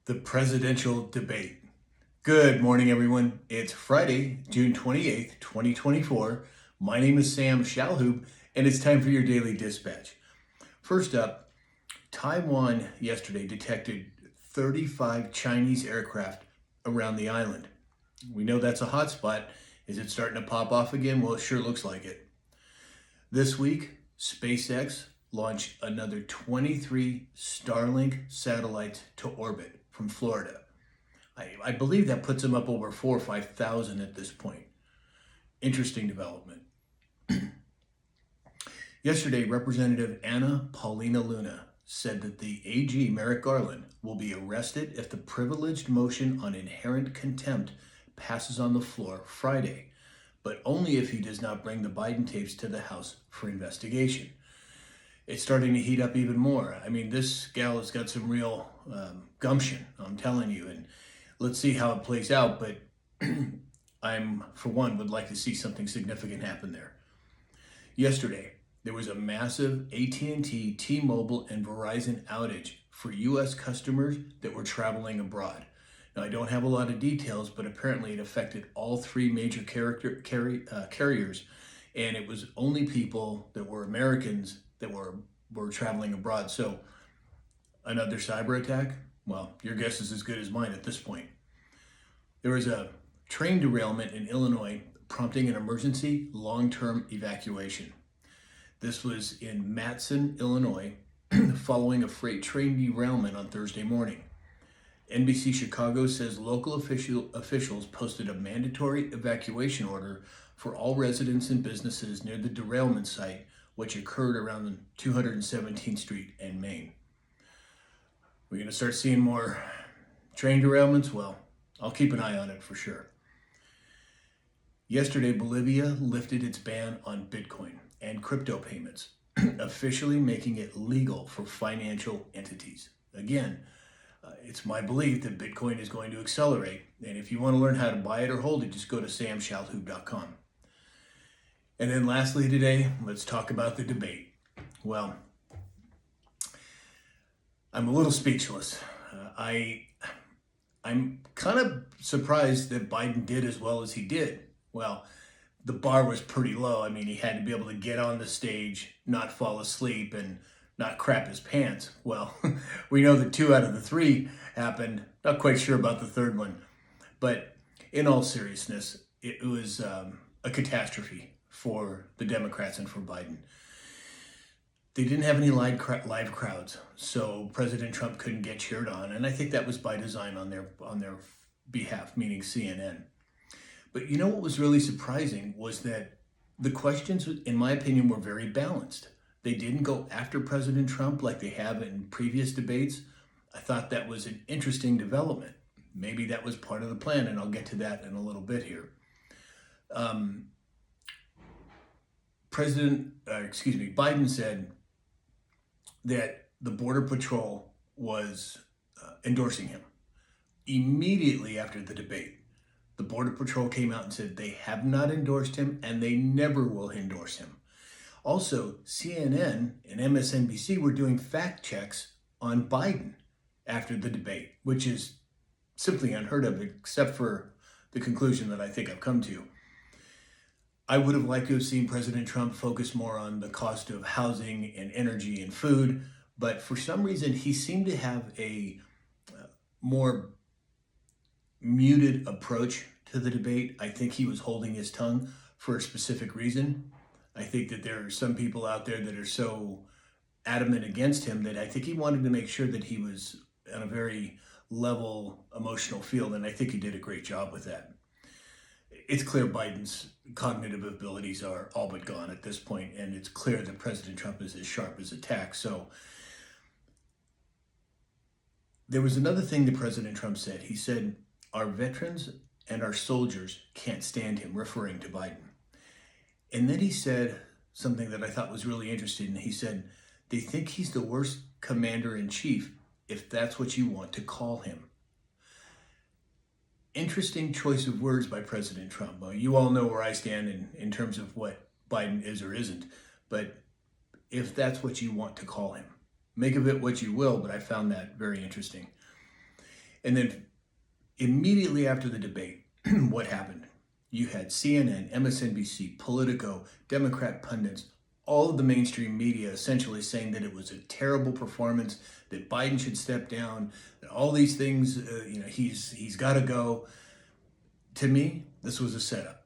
The presidential debate. Good morning, everyone. It's Friday, June 28th, 2024. My name is Sam Shalhoub, and it's time for your daily dispatch. First up, Taiwan yesterday detected 35 Chinese aircraft around the island. We know that's a hot spot. Is it starting to pop off again? Well, it sure looks like it. This week, SpaceX launched another 23 Starlink satellites to orbit from Florida. I believe that puts them up over 4,000 or 5,000 at this point. Interesting development. Yesterday, Representative Anna Paulina Luna said that the AG, Merrick Garland, will be arrested if the privileged motion on inherent contempt passes on the floor Friday, but only if he does not bring the Biden tapes to the House for investigation. It's starting to heat up even more. I mean, this gal has got some real gumption, I'm telling you, and let's see how it plays out, but I'm, for one, would like to see something significant happen there. Yesterday, there was a massive AT&T, T-Mobile, and Verizon outage for U.S. customers that were traveling abroad. Now, I don't have a lot of details, but apparently it affected all three major carriers, and it was only people that were Americans that were traveling abroad. So, another cyber attack? Well, your guess is as good as mine at this point. There was a train derailment in Illinois prompting an emergency long-term evacuation. This was in Matson, Illinois, following a freight train derailment on Thursday morning. NBC Chicago says local officials posted a mandatory evacuation order for all residents and businesses near the derailment site, which occurred around 217th Street and Main. We're going to start seeing more train derailments? Well, I'll keep an eye on it for sure. Yesterday, Bolivia lifted its ban on Bitcoin and crypto payments, officially making it legal for financial entities. Again, it's my belief that Bitcoin is going to accelerate. And if you want to learn how to buy it or hold it, just go to samshalhoub.com. And then lastly today, let's talk about the debate. Well, I'm a little speechless. I'm kind of surprised that Biden did as well as he did. Well, the bar was pretty low. I mean, he had to be able to get on the stage, not fall asleep, and not crap his pants. Well, we know that 2 out of the 3 happened. Not quite sure about the third one. But in all seriousness, it was a catastrophe for the Democrats and for Biden. They didn't have any live crowds, so President Trump couldn't get cheered on, and I think that was by design on their behalf, meaning CNN. But you know what was really surprising was that the questions, in my opinion, were very balanced. They didn't go after President Trump like they have in previous debates. I thought that was an interesting development. Maybe that was part of the plan, and I'll get to that in a little bit here. Biden said that the Border Patrol was endorsing him. Immediately after the debate, the Border Patrol came out and said they have not endorsed him and they never will endorse him. Also, CNN and MSNBC were doing fact checks on Biden after the debate, which is simply unheard of, except for the conclusion that I think I've come to. I would have liked to have seen President Trump focus more on the cost of housing and energy and food, but for some reason he seemed to have a more muted approach to the debate. I think he was holding his tongue for a specific reason. I think that there are some people out there that are so adamant against him that I think he wanted to make sure that he was on a very level emotional field, and I think he did a great job with that. It's clear Biden's cognitive abilities are all but gone at this point, and it's clear that President Trump is as sharp as a tack. So there was another thing that President Trump said. He said, our veterans and our soldiers can't stand him, referring to Biden. And then he said something that I thought was really interesting. He said, they think he's the worst commander-in-chief, if that's what you want to call him. Interesting choice of words by President Trump. Well, you all know where I stand in terms of what Biden is or isn't, but if that's what you want to call him, make of it what you will, but I found that very interesting. And then immediately after the debate, what happened? You had CNN, MSNBC, Politico, Democrat pundits, all of the mainstream media essentially saying that it was a terrible performance, that Biden should step down, that all these things, he's got to go. To me, this was a setup.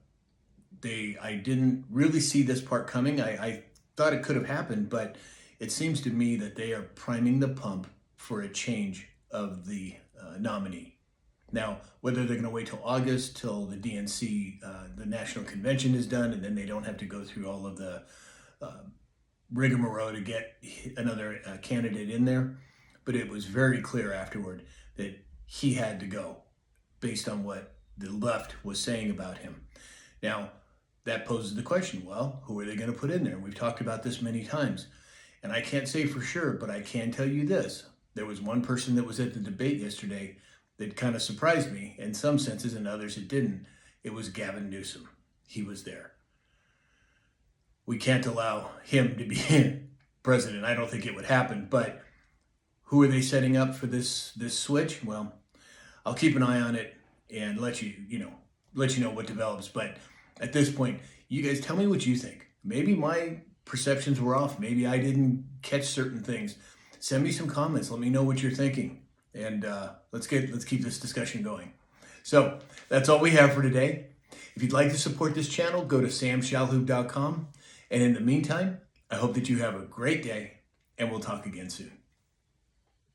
I didn't really see this part coming. I thought it could have happened, but it seems to me that they are priming the pump for a change of the nominee. Now, whether they're going to wait till August, till the DNC, the national convention is done, and then they don't have to go through all of the rigmarole to get another candidate in there. But it was very clear afterward that he had to go based on what the left was saying about him. Now, that poses the question, well, who are they going to put in there? We've talked about this many times. And I can't say for sure, but I can tell you this. There was one person that was at the debate yesterday that kind of surprised me in some senses, and others it didn't. It was Gavin Newsom. He was there. We can't allow him to be president. I don't think it would happen, but who are they setting up for this switch? Well, I'll keep an eye on it and let you know what develops. But at this point, you guys tell me what you think. Maybe my perceptions were off. Maybe I didn't catch certain things. Send me some comments. Let me know what you're thinking. And let's keep this discussion going. So that's all we have for today. If you'd like to support this channel, go to samshalhoub.com. And in the meantime, I hope that you have a great day, and we'll talk again soon.